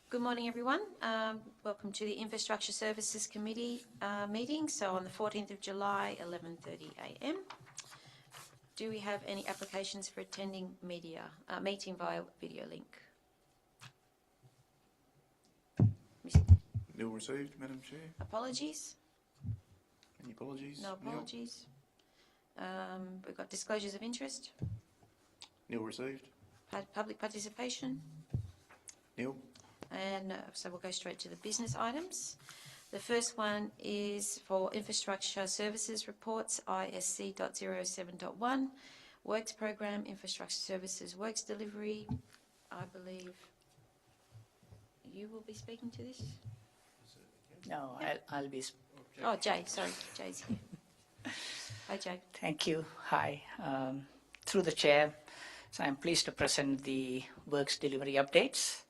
Good morning, everyone. Welcome to the Infrastructure Services Committee meeting. So on the 14th of July, 11:30 a.m. Do we have any applications for attending meeting via video link? Nil received, Madam Chair. Apologies? Any apologies? No apologies. We've got disclosures of interest. Nil received. Public participation. Nil. And so we'll go straight to the business items. The first one is for Infrastructure Services Reports, ISC.07.1, Works Program, Infrastructure Services Works Delivery. I believe you will be speaking to this? No, Yep. I'll be. Oh, Jay, sorry, Jay's here. Hi, Jay. Thank you. Hi. Through the chair, so I'm pleased to present the works delivery updates.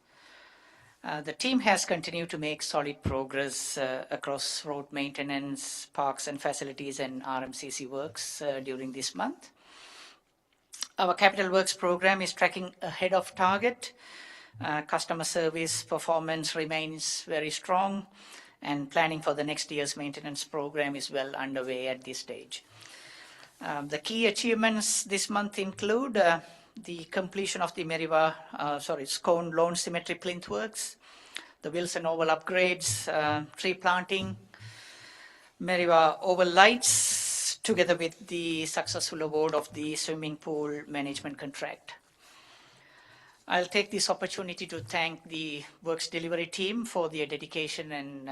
The team has continued to make solid progress across road maintenance, parks and facilities and RMCC works during this month. Our capital works program is tracking ahead of target. Customer service performance remains very strong, and planning for the next year's maintenance program is well underway at this stage. The key achievements this month include the completion of the Scone Lawn Cemetery plinth works, the Wilson Oval upgrades, tree planting, Merriwa Oval lights, together with the successful award of the swimming pool management contract. I'll take this opportunity to thank the works delivery team for their dedication and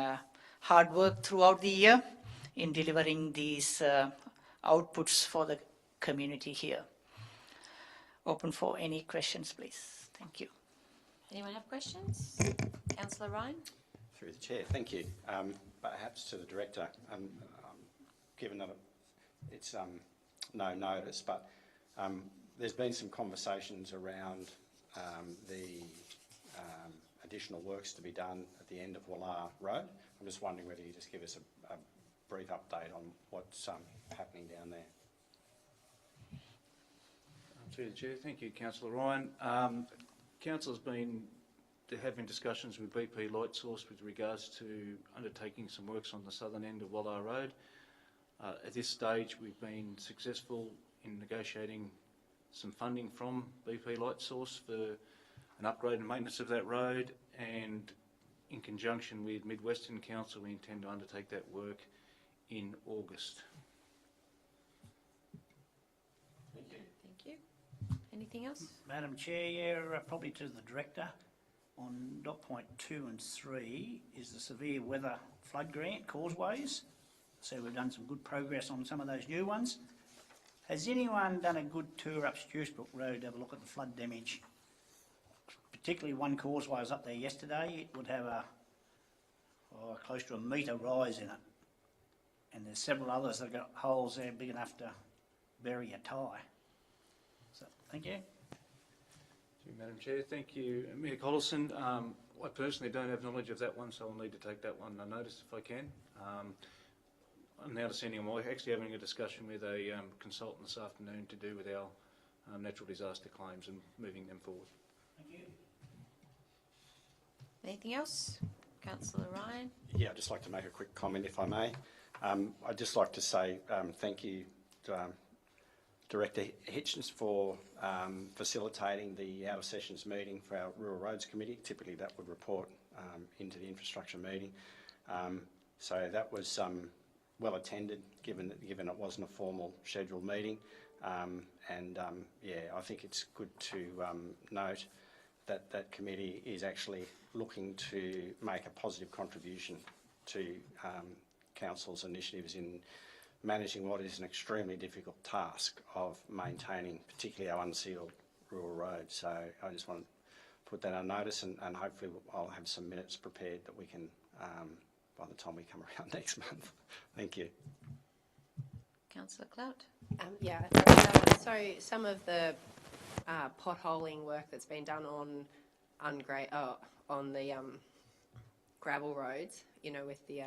hard work throughout the year in delivering these outputs for the community here. Open for any questions, please. Thank you. Anyone have questions? Councillor Ryan? Through the chair, thank you. Perhaps to the director, given that it's no notice, but there's been some conversations around the additional works to be done at the end of Wallar Road. I'm just wondering whether you just give us a brief update on what's happening down there. Through the chair, thank you, Councillor Ryan. Council's been having discussions with BP Lightsource with regards to undertaking some works on the southern end of Wallar Road. At this stage, we've been successful in negotiating some funding from BP Lightsource for an upgrade and maintenance of that road, and in conjunction with Mid-Western Council, we intend to undertake that work in August. Thank you. Thank you. Anything else? Madam Chair, probably to the Director, on dot point 2 and 3 is the severe weather flood grant causeways. So we've done some good progress on some of those new ones. Has anyone done a good tour up Stewsbrook Road to have a look at the flood damage? Particularly one causeway was up there yesterday. It would have close to a metre rise in it. And there's several others that have got holes there big enough to bury a tyre. So, thank you. Thank you, Madam Chair. Thank you, Mayor Collison. I personally don't have knowledge of that one, so I'll need to take that one notice if I can. I'm now descending on, actually having a discussion with a consultant this afternoon to do with our natural disaster claims and moving them forward. Thank you. Anything else? Councillor Ryan? Yeah, I'd just like to make a quick comment, if I may. I'd just like to say thank you to Director Hitchens for facilitating the out-of-sessions meeting for our Rural Roads Committee. Typically that would report into the infrastructure meeting. So that was well attended, given it wasn't a formal scheduled meeting. Yeah, I think it's good to note that that committee is actually looking to make a positive contribution to Council's initiatives in managing what is an extremely difficult task of maintaining particularly our unsealed rural roads. So I just want to put that on notice, and hopefully I'll have some minutes prepared that we can, by the time we come around next month. Thank you. Councillor Clout? Yeah, so some of the potholing work that's been done on the gravel roads, you know, with the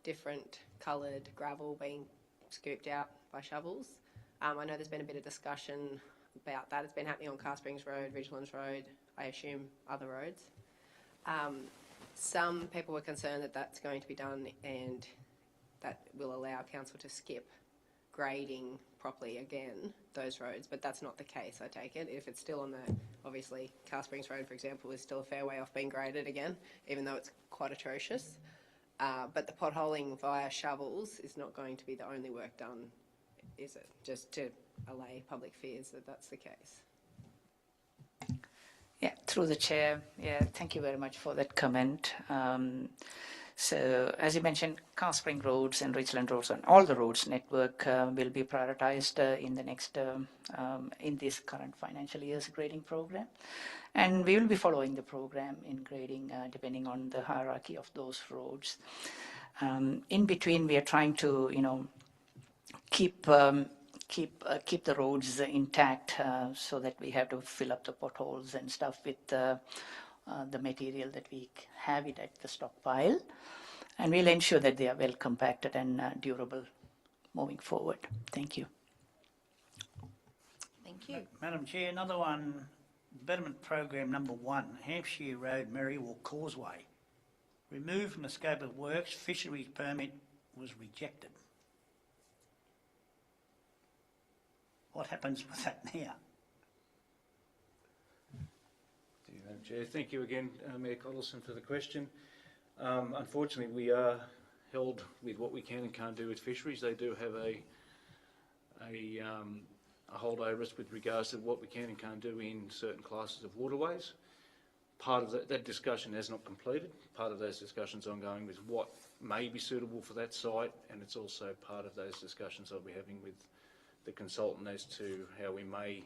different coloured gravel being scooped out by shovels. I know there's been a bit of discussion about that. It's been happening on Car Springs Road, Vigilance Road, I assume other roads. Some people were concerned that that's going to be done and that will allow council to skip grading properly again those roads, but that's not the case, I take it. If it's still on the, obviously, Car Springs Road, for example, is still a fair way off being graded again, even though it's quite atrocious. But the potholing via shovels is not going to be the only work done, is it? Just to allay public fears that that's the case. Yeah, through the chair. Yeah, thank you very much for that comment. So, as you mentioned, Car Spring roads and Richland roads and all the roads network will be prioritized in the next, in this current financial year's grading program. And we will be following the program in grading depending on the hierarchy of those roads. In between, we are trying to, keep the roads intact so that we have to fill up the potholes and stuff with the material that we have it at the stockpile, and we'll ensure that they are well compacted and durable moving forward. Thank you. Thank you. Madam Chair, another one, Betterment Program number 1, Hampshire Road, Merriwalk Causeway. Removed from the scope of works, fisheries permit was rejected. What happens with that now? Madam Chair, thank you again, Mayor Coddleson, for the question. Unfortunately, we are held with what we can and can't do with fisheries. They do have a holdover us with regards to what we can and can't do in certain classes of waterways. Part of that discussion has not completed. Part of those discussions ongoing with what may be suitable for that site, and it's also part of those discussions I'll be having with the consultant as to how we may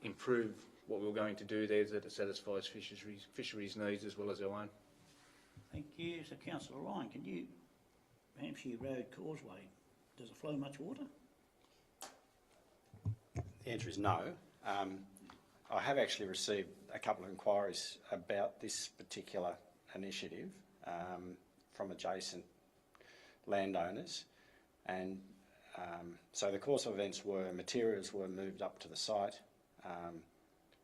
improve what we're going to do there that it satisfies fisheries needs as well as our own. Thank you. So Councillor Ryan, can you, Hampshire Road Causeway, does it flow much water? The answer is no. I have actually received a couple of inquiries about this particular initiative from adjacent landowners, and so the course of events were materials were moved up to the site,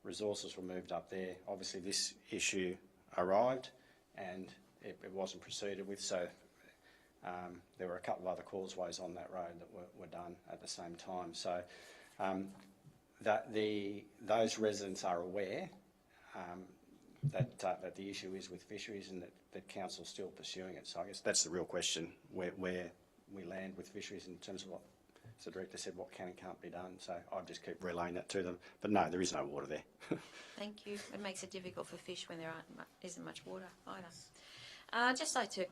resources were moved up there. Obviously this issue arrived and it wasn't proceeded with, so there were a couple of other causeways on that road that were done at the same time. So that those residents are aware that the issue is with fisheries and that council's still pursuing it. So I guess that's the real question, where we land with fisheries in terms of what, as the director said, what can and can't be done. So I'll just keep relaying that to them. But no, there is no water there. Thank you. It makes it difficult for fish when there isn't much water either. I'd just like to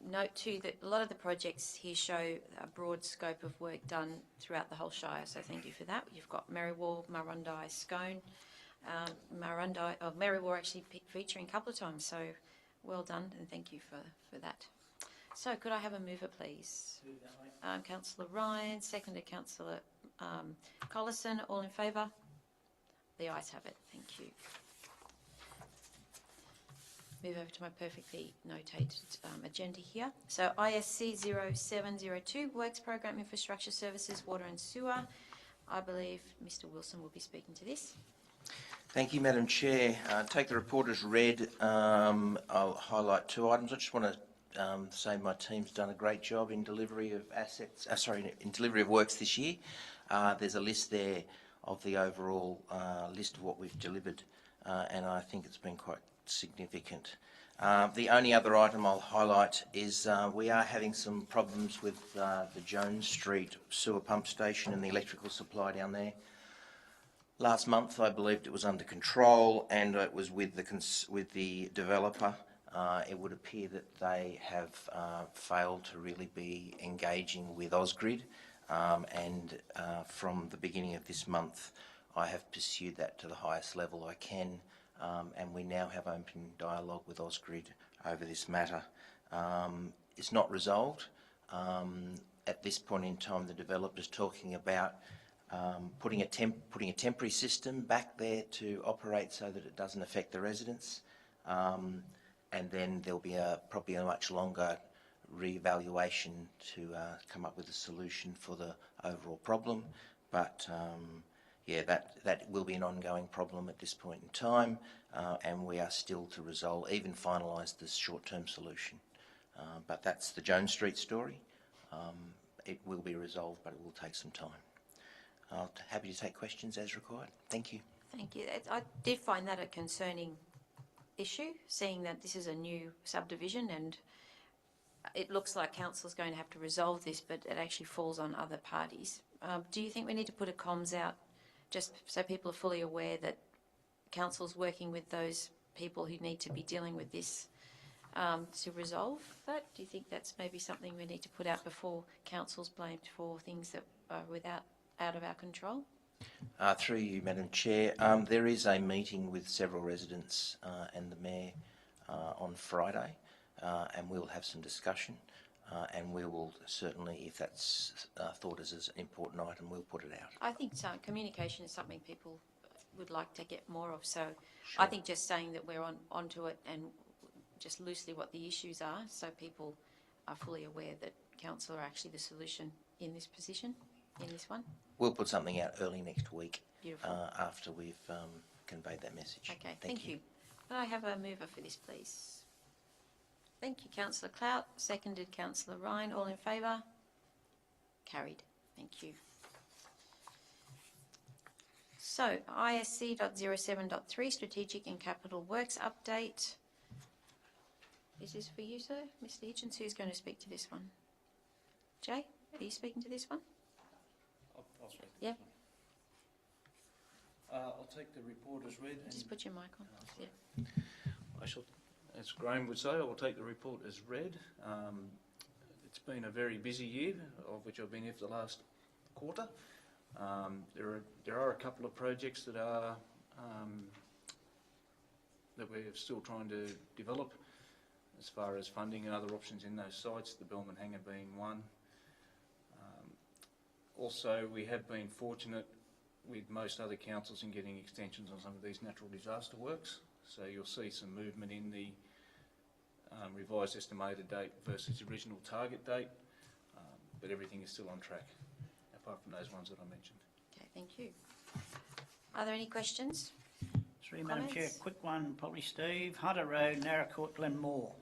note too that a lot of the projects here show a broad scope of work done throughout the whole Shire, so thank you for that. You've got Merriwall, Marundi, Scone, Merriwall actually featuring a couple of times, so well done and thank you for that. So could I have a mover, please? Councillor Ryan, seconded Councillor Collison. All in favour? The ayes have it. Thank you. Move over to my perfectly notated agenda here. So ISC 0702, Works Program Infrastructure Services, Water and Sewer. I believe Mr Wilson will be speaking to this. Thank you, Madam Chair. Take the report as read. I'll highlight two items. I just want to say my team's done a great job in delivery of in delivery of works this year. There's a list there of the overall list of what we've delivered, and I think it's been quite significant. The only other item I'll highlight is we are having some problems with the Jones Street sewer pump station and the electrical supply down there. Last month I believed it was under control and it was with the developer. It would appear that they have failed to really be engaging with Ausgrid, and from the beginning of this month I have pursued that to the highest level I can, and we now have open dialogue with Ausgrid over this matter. It's not resolved. At this point in time the developer's talking about putting a temporary system back there to operate so that it doesn't affect the residents, and then there'll be probably a much longer re-evaluation to come up with a solution for the overall problem. But yeah, that will be an ongoing problem at this point in time, and we are still to resolve, even finalise this short-term solution. But that's the Jones Street story. It will be resolved, but it will take some time. Happy to take questions as required. Thank you. Thank you. I did find that a concerning issue, seeing that this is a new subdivision and it looks like council's going to have to resolve this, but it actually falls on other parties. Do you think we need to put a comms out just so people are fully aware that council's working with those people who need to be dealing with this to resolve that? Do you think that's maybe something we need to put out before council's blamed for things that are out of our control? Through you, Madam Chair, there is a meeting with several residents and the Mayor on Friday, and we'll have some discussion, and we will certainly, if that's thought as an important item, we'll put it out. I think so. Communication is something people would like to get more of, so Sure. I think just saying that we're onto it and just loosely what the issues are, so people are fully aware that council are actually the solution in this position, in this one. We'll put something out early next week. Beautiful. After we've conveyed that message. Okay, thank you. Could I have a mover for this, please? Thank you, Councillor Clout. Seconded, Councillor Ryan. All in favour? Carried. Thank you. So, ISC.07.3, Strategic and Capital Works Update. Is this for you, sir? Mr. Hitchens, who's going to speak to this one? Jay, are you speaking to this one? I'll speak to Yeah. this one. I'll take the report as read. And Just put your mic on. Yeah. I shall, as Graham would say, I will take the report as read. It's been a very busy year, of which I've been here for the last quarter. There are a couple of projects that are that we're still trying to develop as far as funding and other options in those sites, the Bellman Hangar being one. Also, we have been fortunate with most other councils in getting extensions on some of these natural disaster works. So you'll see some movement in the revised estimated date versus the original target date, but everything is still on track, apart from those ones that I mentioned. Okay, thank you. Are there any questions? Through you, Madam Chair, Comments? quick one, probably Steve. Hunter Road, Narracourt, Glenmore.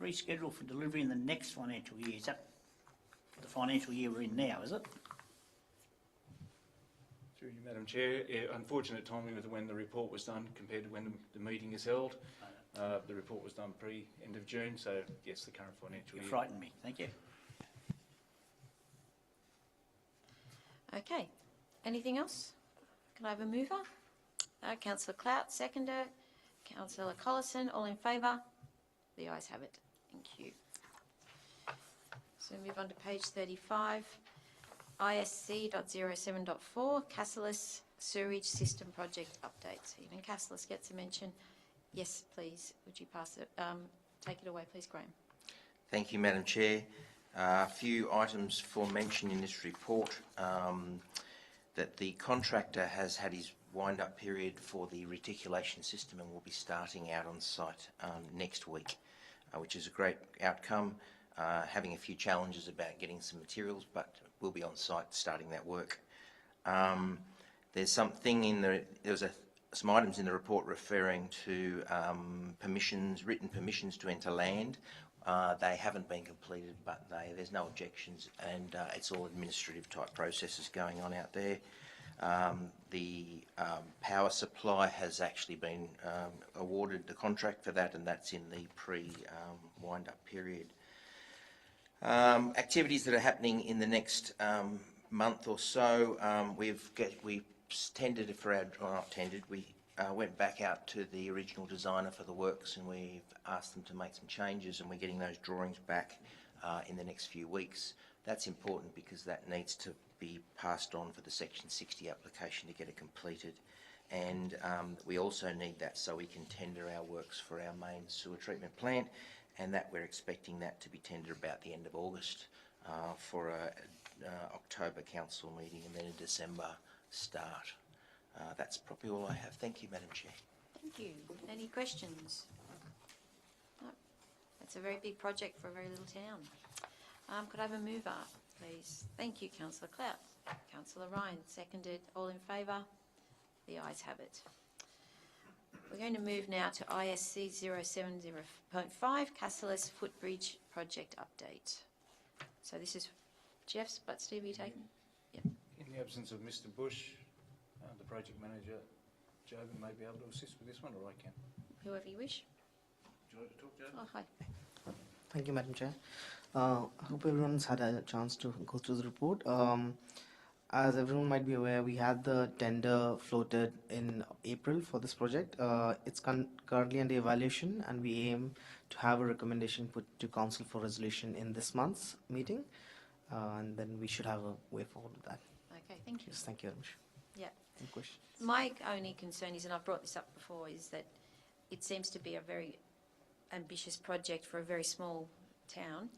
Rescheduled for delivery in the next financial year. Is that the financial year we're in now, is it? Through you, Madam Chair, unfortunate timing with when the report was done compared to when the meeting is held. The report was done pre-end of June, so yes, the current financial You year. frightened me, thank you. Okay. Anything else? Can I have a mover? Councillor Clout, seconder. Councillor Collison, all in favour? The ayes have it. Thank you. So move on to page 35. ISC.07.4, Cassilis Sewerage System Project Updates. Even Cassilis gets a mention. Yes, please. Would you pass it? Take it away, please, Graham. Thank you, Madam Chair. A few items for mention in this report. That the contractor has had his wind-up period for the reticulation system and will be starting out on site next week, which is a great outcome. Having a few challenges about getting some materials, but we'll be on site starting that work. There's something in the, some items in the report referring to written permissions to enter land. They haven't been completed, but there's no objections, and it's all administrative type processes going on out there. The power supply has actually been awarded the contract for that, and that's in the wind-up period. Activities that are happening in the next month or so, we tendered for our, or not tendered, we went back out to the original designer for the works, and we've asked them to make some changes, and we're getting those drawings back in the next few weeks. That's important because that needs to be passed on for the Section 60 application to get it completed. And we also need that so we can tender our works for our main sewer treatment plant, and that we're expecting that to be tendered about the end of August for a October council meeting, and then a December start. That's probably all I have. Thank you, Madam Chair. Thank you. Any questions? No. That's a very big project for a very little town. Could I have a mover, please? Thank you, Councillor Clout. Councillor Ryan, seconded. All in favour? The ayes have it. We're going to move now to ISC 070.5, Cassilis Footbridge Project Update. So this is Jeff's, but Steve, are you taking? In the absence of Mr Bush, the project manager, Jobin, may be able to assist with this one, or I can. Whoever you wish. Would you like to talk, Jobin? Oh, hi. Thank you, Madam Chair. I hope everyone's had a chance to go through the report. As everyone might be aware, we had the tender floated in April for this project. It's currently under evaluation, and we aim to have a recommendation put to Council for resolution in this month's meeting, and then we should have a way forward with that. Okay, thank you. Yes, thank you very much. Yeah. Any questions? My only concern is, and I've brought this up before, is that it seems to be a very ambitious project for a very small town.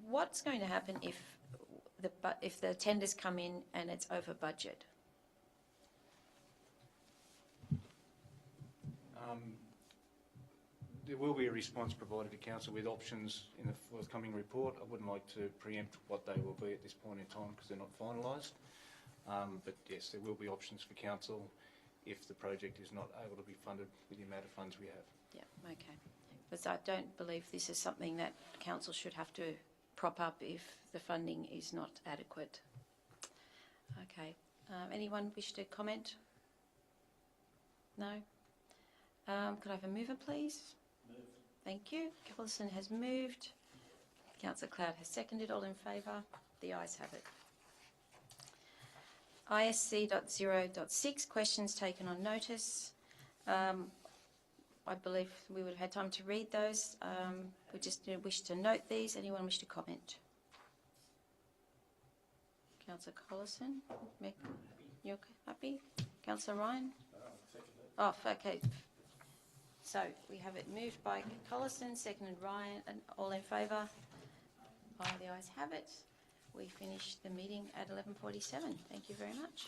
What's going to happen if the tenders come in and it's over budget? There will be a response provided to council with options in the forthcoming report. I wouldn't like to preempt what they will be at this point in time because they're not finalised. But yes, there will be options for council if the project is not able to be funded with the amount of funds we have. Yeah, okay. Because I don't believe this is something that council should have to prop up if the funding is not adequate. Okay. Anyone wish to comment? No? Could I have a mover, please? Move. Thank you. Collison has moved. Councillor Cloud has seconded. All in favour? The ayes have it. ISC.0.6, questions taken on notice. I believe we would have had time to read those. We just wish to note these. Anyone wish to comment? Councillor Collison? You okay? Happy? Councillor Ryan? Oh, okay. So we have it moved by Collison, seconded Ryan, and all in favour? The ayes have it. We finish the meeting at 11:47. Thank you very much.